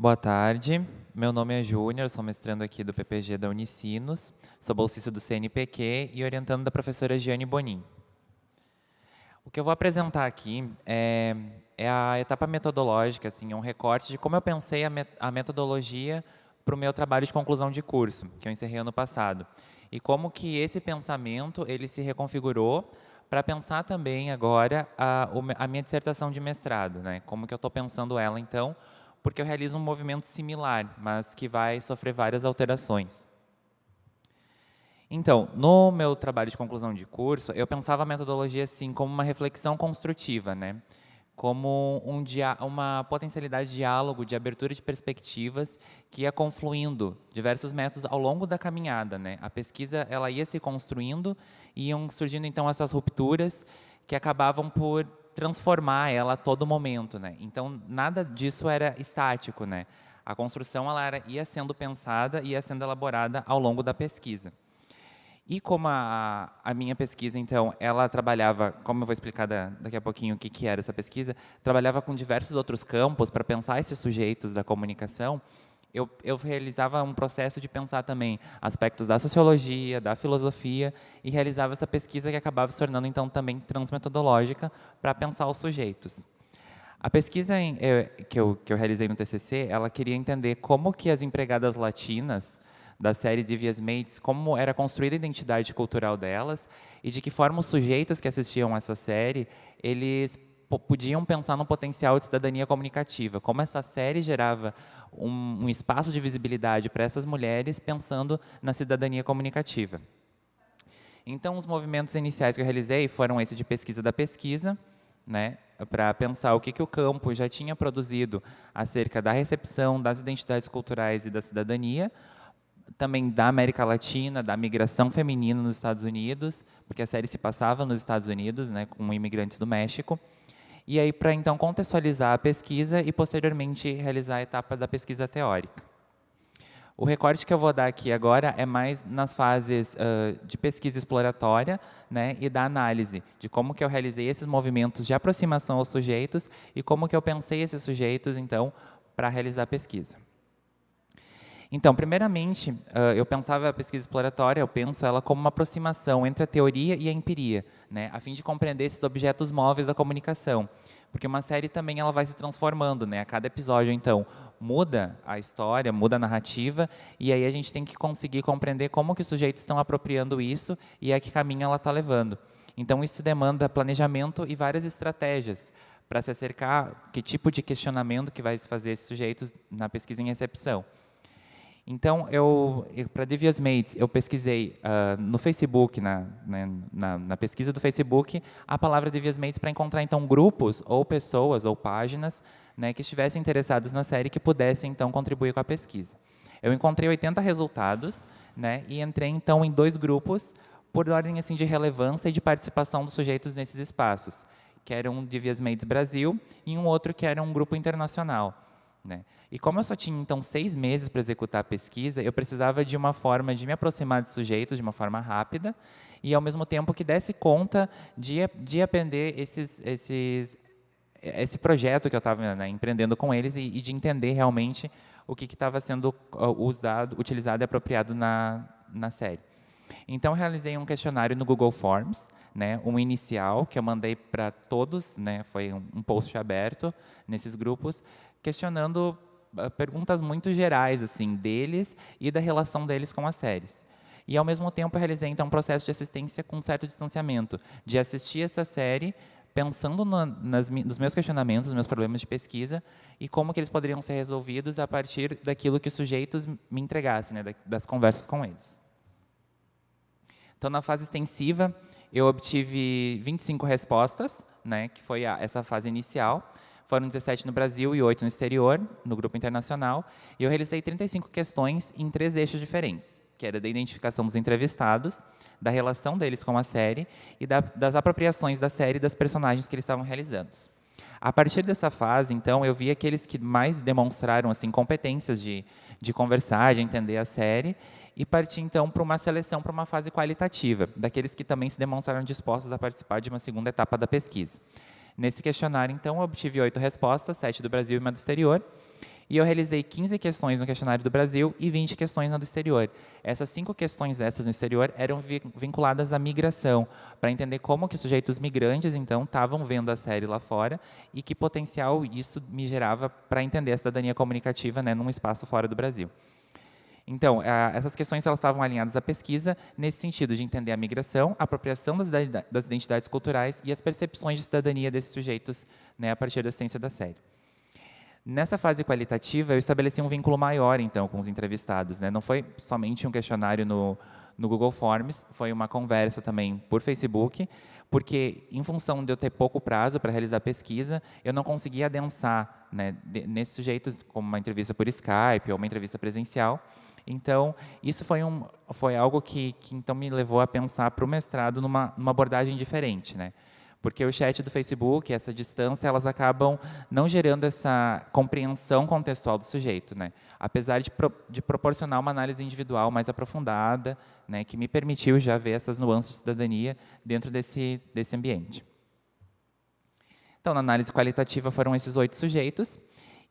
Boa tarde, meu nome é Júnior, sou mestrando aqui do PPG da Unicinos, sou bolsista do CNPq e orientando da professora Giane Bonin. O que eu vou apresentar aqui é a etapa metodológica, assim, é um recorte de como eu pensei a metodologia para o meu trabalho de conclusão de curso, que eu encerrei ano passado, e como que esse pensamento ele se reconfigurou para pensar também agora a minha dissertação de mestrado, né? Como que eu estou pensando ela, então, porque eu realizo um movimento similar, mas que vai sofrer várias alterações. Então, no meu trabalho de conclusão de curso, eu pensava a metodologia assim como uma reflexão construtiva, né? Como uma potencialidade de diálogo, de abertura de perspectivas que ia confluindo diversos métodos ao longo da caminhada, né? A pesquisa ela ia se construindo e iam surgindo então essas rupturas que acabavam por transformar ela a todo momento, né? Então nada disso era estático, né? A construção ia sendo pensada e ia sendo elaborada ao longo da pesquisa. E como a minha pesquisa, então, ela trabalhava, como eu vou explicar daqui a pouquinho o que era essa pesquisa, trabalhava com diversos outros campos para pensar esses sujeitos da comunicação, eu realizava um processo de pensar também aspectos da sociologia, da filosofia, e realizava essa pesquisa que acabava se tornando, então, também transmetodológica para pensar os sujeitos. A pesquisa que eu realizei no TCC, ela queria entender como que as empregadas latinas da série Devious Maids, como era construída a identidade cultural delas e de que forma os sujeitos que assistiam essa série, eles podiam pensar no potencial de cidadania comunicativa, como essa série gerava um espaço de visibilidade para essas mulheres pensando na cidadania comunicativa. Então, os movimentos iniciais que eu realizei foram esse de pesquisa da pesquisa, né, para pensar o que o campo já tinha produzido acerca da recepção das identidades culturais e da cidadania, também da América Latina, da migração feminina nos Estados Unidos, porque a série se passava nos Estados Unidos, né, com imigrantes do México, e aí para então contextualizar a pesquisa e posteriormente realizar a etapa da pesquisa teórica. O recorte que eu vou dar aqui agora é mais nas fases de pesquisa exploratória, né, e da análise, de como que eu realizei esses movimentos de aproximação aos sujeitos e como que eu pensei esses sujeitos, então, para realizar a pesquisa. Então, primeiramente, eu pensava a pesquisa exploratória, eu penso ela como uma aproximação entre a teoria e a empiria, né, a fim de compreender esses objetos móveis da comunicação. Porque uma série também ela vai se transformando, né? A cada episódio, então, muda a história, muda a narrativa, e aí a gente tem que conseguir compreender como que os sujeitos estão apropriando isso e a que caminho ela está levando. Então, isso demanda planejamento e várias estratégias para se acercar que tipo de questionamento que vai se fazer esses sujeitos na pesquisa em recepção. Então, para Devious Maids, eu pesquisei no Facebook, na pesquisa do Facebook, a palavra Devious Maids para encontrar, então, grupos, ou pessoas, ou páginas, né, que estivessem interessados na série que pudessem, então, contribuir com a pesquisa. Eu encontrei 80 resultados, né, e entrei, então, em 2 grupos, por ordem assim, de relevância e de participação dos sujeitos nesses espaços, que era um Devious Maids Brasil e um outro que era um grupo internacional. Né? E como eu só tinha, então, 6 meses para executar a pesquisa, eu precisava de uma forma de me aproximar de sujeitos de uma forma rápida e, ao mesmo tempo, que desse conta de aprender esse projeto que eu estava, né, empreendendo com eles e de entender realmente o que estava sendo utilizado e apropriado na série. Então, eu realizei um questionário no Google Forms, né, um inicial, que eu mandei para todos, né, foi um post aberto nesses grupos, questionando perguntas muito gerais assim deles e da relação deles com as séries. E, ao mesmo tempo, eu realizei então um processo de assistência com certo distanciamento, de assistir essa série pensando nos meus questionamentos, nos meus problemas de pesquisa e como que eles poderiam ser resolvidos a partir daquilo que os sujeitos me entregassem, né, das conversas com eles. Então, na fase extensiva, eu obtive 25 respostas, né, que foi essa fase inicial. Foram 17 no Brasil e 8 no exterior, no grupo internacional. E eu realizei 35 questões em 3 eixos diferentes, que era da identificação dos entrevistados, da relação deles com a série e das apropriações da série e das personagens que eles estavam realizando. A partir dessa fase, então, eu vi aqueles que mais demonstraram assim competências de conversar, de entender a série, e parti, então, para uma seleção, para uma fase qualitativa, daqueles que também se demonstraram dispostos a participar de uma segunda etapa da pesquisa. Nesse questionário, então, eu obtive 8 respostas, 7 do Brasil e uma do exterior, E eu realizei 15 questões no questionário do Brasil e 20 questões no do exterior. Essas 5 questões essas no exterior eram vinculadas à migração, para entender como que os sujeitos migrantes, então, estavam vendo a série lá fora e que potencial isso me gerava para entender a cidadania comunicativa, né, num espaço fora do Brasil. Então, essas questões elas estavam alinhadas à pesquisa nesse sentido de entender a migração, a apropriação das identidades culturais e as percepções de cidadania desses sujeitos, né, a partir da ciência da série. Nessa fase qualitativa, eu estabeleci um vínculo maior, então, com os entrevistados, né? Não foi somente um questionário no Google Forms, foi uma conversa também por Facebook, porque, em função de eu ter pouco prazo para realizar a pesquisa, eu não conseguia adensar, né, nesses sujeitos, como uma entrevista por Skype ou uma entrevista presencial. Então, isso foi algo que então me levou a pensar para o mestrado numa abordagem diferente, né? Porque o chat do Facebook, essa distância, elas acabam não gerando essa compreensão contextual do sujeito, né? Apesar de proporcionar uma análise individual mais aprofundada, né, que me permitiu já ver essas nuances de cidadania dentro desse ambiente. Então, na análise qualitativa foram esses 8 sujeitos,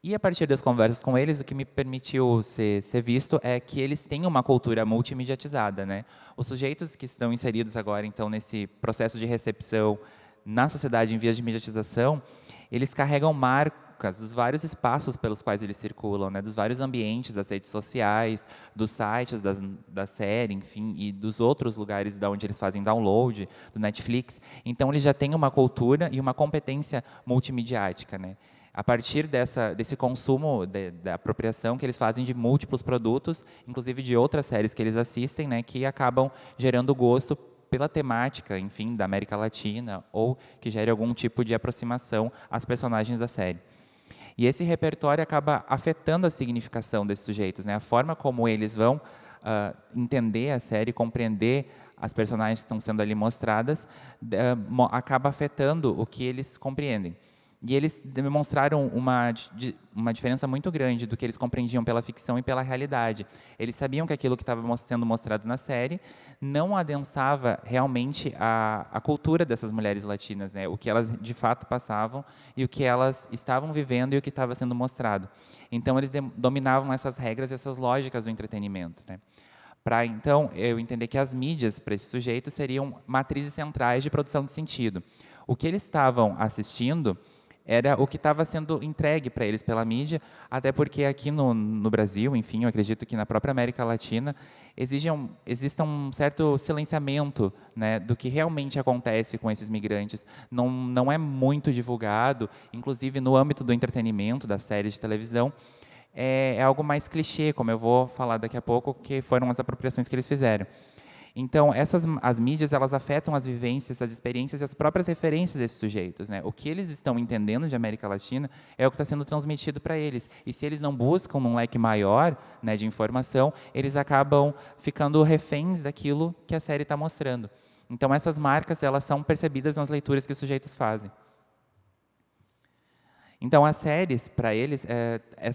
e a partir das conversas com eles, o que me permitiu ser visto é que eles têm uma cultura multimediatizada, né? Os sujeitos que estão inseridos agora, então, nesse processo de recepção na sociedade em vias de mediatização, eles carregam marcas dos vários espaços pelos quais eles circulam, né? Dos vários ambientes, das redes sociais, dos sites da série, enfim, e dos outros lugares da onde eles fazem download, do Netflix. Então, eles já têm uma cultura e uma competência multimediática, né? A partir desse consumo, da apropriação que eles fazem de múltiplos produtos, inclusive de outras séries que eles assistem, né, que acabam gerando gosto pela temática, enfim, da América Latina, ou que gere algum tipo de aproximação às personagens da série. E esse repertório acaba afetando a significação desses sujeitos, né, a forma como eles vão entender a série, compreender as personagens que estão sendo ali mostradas, acaba afetando o que eles compreendem. E eles demonstraram uma diferença muito grande do que eles compreendiam pela ficção e pela realidade. Eles sabiam que aquilo que estava sendo mostrado na série não adensava realmente a cultura dessas mulheres latinas, né? O que elas de fato passavam e o que elas estavam vivendo e o que estava sendo mostrado. Então, eles dominavam essas regras e essas lógicas do entretenimento, né? Para, então, eu entender que as mídias, para esses sujeitos, seriam matrizes centrais de produção de sentido. O que eles estavam assistindo era o que estava sendo entregue para eles pela mídia, até porque aqui no Brasil, enfim, eu acredito que na própria América Latina, existe um certo silenciamento, né, do que realmente acontece com esses migrantes. Não é muito divulgado, inclusive no âmbito do entretenimento, das séries de televisão, é algo mais clichê, como eu vou falar daqui a pouco, que foram as apropriações que eles fizeram. Então, as mídias, elas afetam as vivências, as experiências e as próprias referências desses sujeitos, né? O que eles estão entendendo de América Latina é o que está sendo transmitido para eles. E se eles não buscam num leque maior, né, de informação, eles acabam ficando reféns daquilo que a série está mostrando. Então, essas marcas, elas são percebidas nas leituras que os sujeitos fazem. Então, as séries, para eles,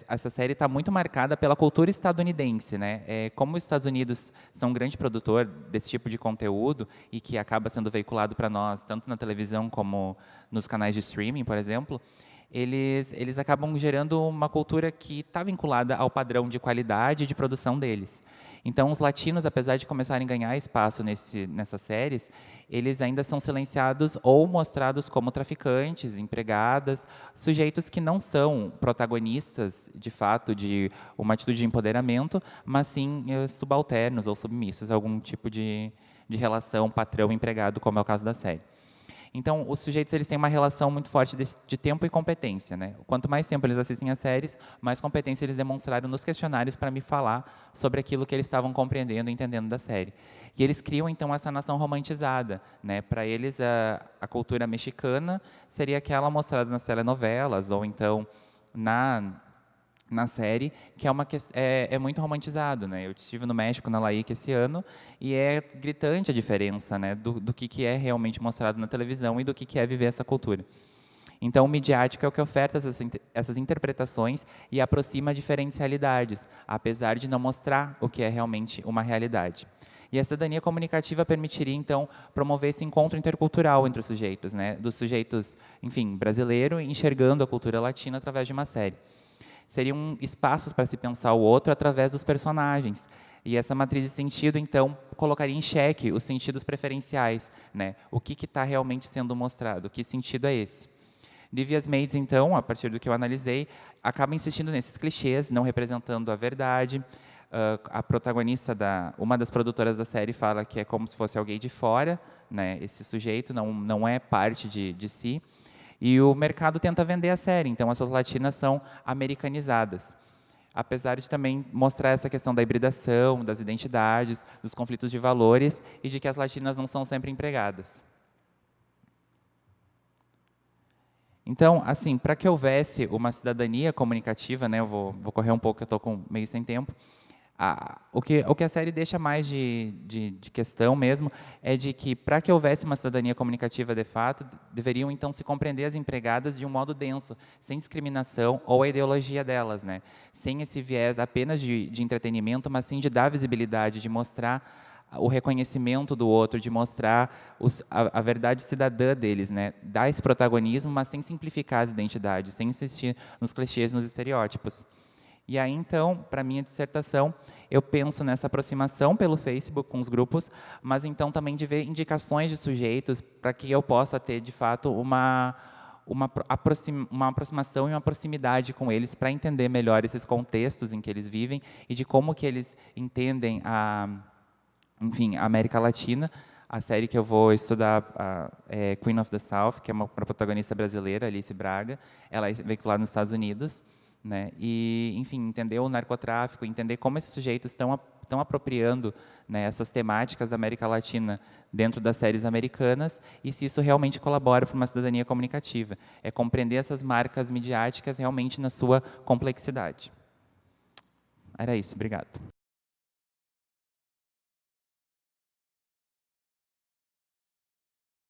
essa série está muito marcada pela cultura estadunidense, né? Como os Estados Unidos são um grande produtor desse tipo de conteúdo e que acaba sendo veiculado para nós, tanto na televisão como nos canais de streaming, por exemplo, eles acabam gerando uma cultura que está vinculada ao padrão de qualidade e de produção deles. Então, os latinos, apesar de começarem a ganhar espaço nessas séries, eles ainda são silenciados ou mostrados como traficantes, empregadas, sujeitos que não são protagonistas, de fato, de uma atitude de empoderamento, mas sim subalternos ou submissos a algum tipo de relação patrão-empregado, como é o caso da série. Então, os sujeitos eles têm uma relação muito forte de tempo e competência, né? Quanto mais tempo eles assistem às séries, mais competência eles demonstraram nos questionários para me falar sobre aquilo que eles estavam compreendendo e entendendo da série. E eles criam, então, essa nação romantizada, né? Para eles, a cultura mexicana seria aquela mostrada nas telenovelas, ou então na série, que é muito romantizado, né? Eu estive no México, na LAIC, esse ano, e é gritante a diferença, né, do que é realmente mostrado na televisão e do que é viver essa cultura. Então, o midiático é o que oferta essas interpretações e aproxima diferentes realidades, apesar de não mostrar o que é realmente uma realidade. E a cidadania comunicativa permitiria, então, promover esse encontro intercultural entre os sujeitos, né, dos sujeitos, enfim, brasileiro enxergando a cultura latina através de uma série. Seriam espaços para se pensar o outro através dos personagens. E essa matriz de sentido, então, colocaria em xeque os sentidos preferenciais, né? O que está realmente sendo mostrado, que sentido é esse? Devious Maids, então, a partir do que eu analisei, acaba insistindo nesses clichês, não representando a verdade. A protagonista, uma das produtoras da série, fala que é como se fosse alguém de fora, né? Esse sujeito não é parte de si. E o mercado tenta vender a série, então essas latinas são americanizadas. Apesar de também mostrar essa questão da hibridação, das identidades, dos conflitos de valores e de que as latinas não são sempre empregadas. Então, assim, para que houvesse uma cidadania comunicativa, né, eu vou correr um pouco, eu estou meio sem tempo, o que a série deixa mais de questão mesmo é de que, para que houvesse uma cidadania comunicativa de fato, deveriam, então, se compreender as empregadas de um modo denso, sem discriminação ou a ideologia delas, né? Sem esse viés apenas de entretenimento, mas sim de dar visibilidade, de mostrar o reconhecimento do outro, de mostrar a verdade cidadã deles, né? Dar esse protagonismo, mas sem simplificar as identidades, sem insistir nos clichês, nos estereótipos. E aí, então, para a minha dissertação, eu penso nessa aproximação pelo Facebook com os grupos, mas então também de ver indicações de sujeitos para que eu possa ter, de fato, uma aproximação e uma proximidade com eles para entender melhor esses contextos em que eles vivem e de como que eles entendem enfim, a América Latina. A série que eu vou estudar é Queen of the South, que é uma protagonista brasileira, Alice Braga. Ela é veiculada nos Estados Unidos, né? E, enfim, entender o narcotráfico, entender como esses sujeitos estão apropriando, né, essas temáticas da América Latina dentro das séries americanas e se isso realmente colabora para uma cidadania comunicativa. É compreender essas marcas midiáticas realmente na sua complexidade. Era isso, obrigado.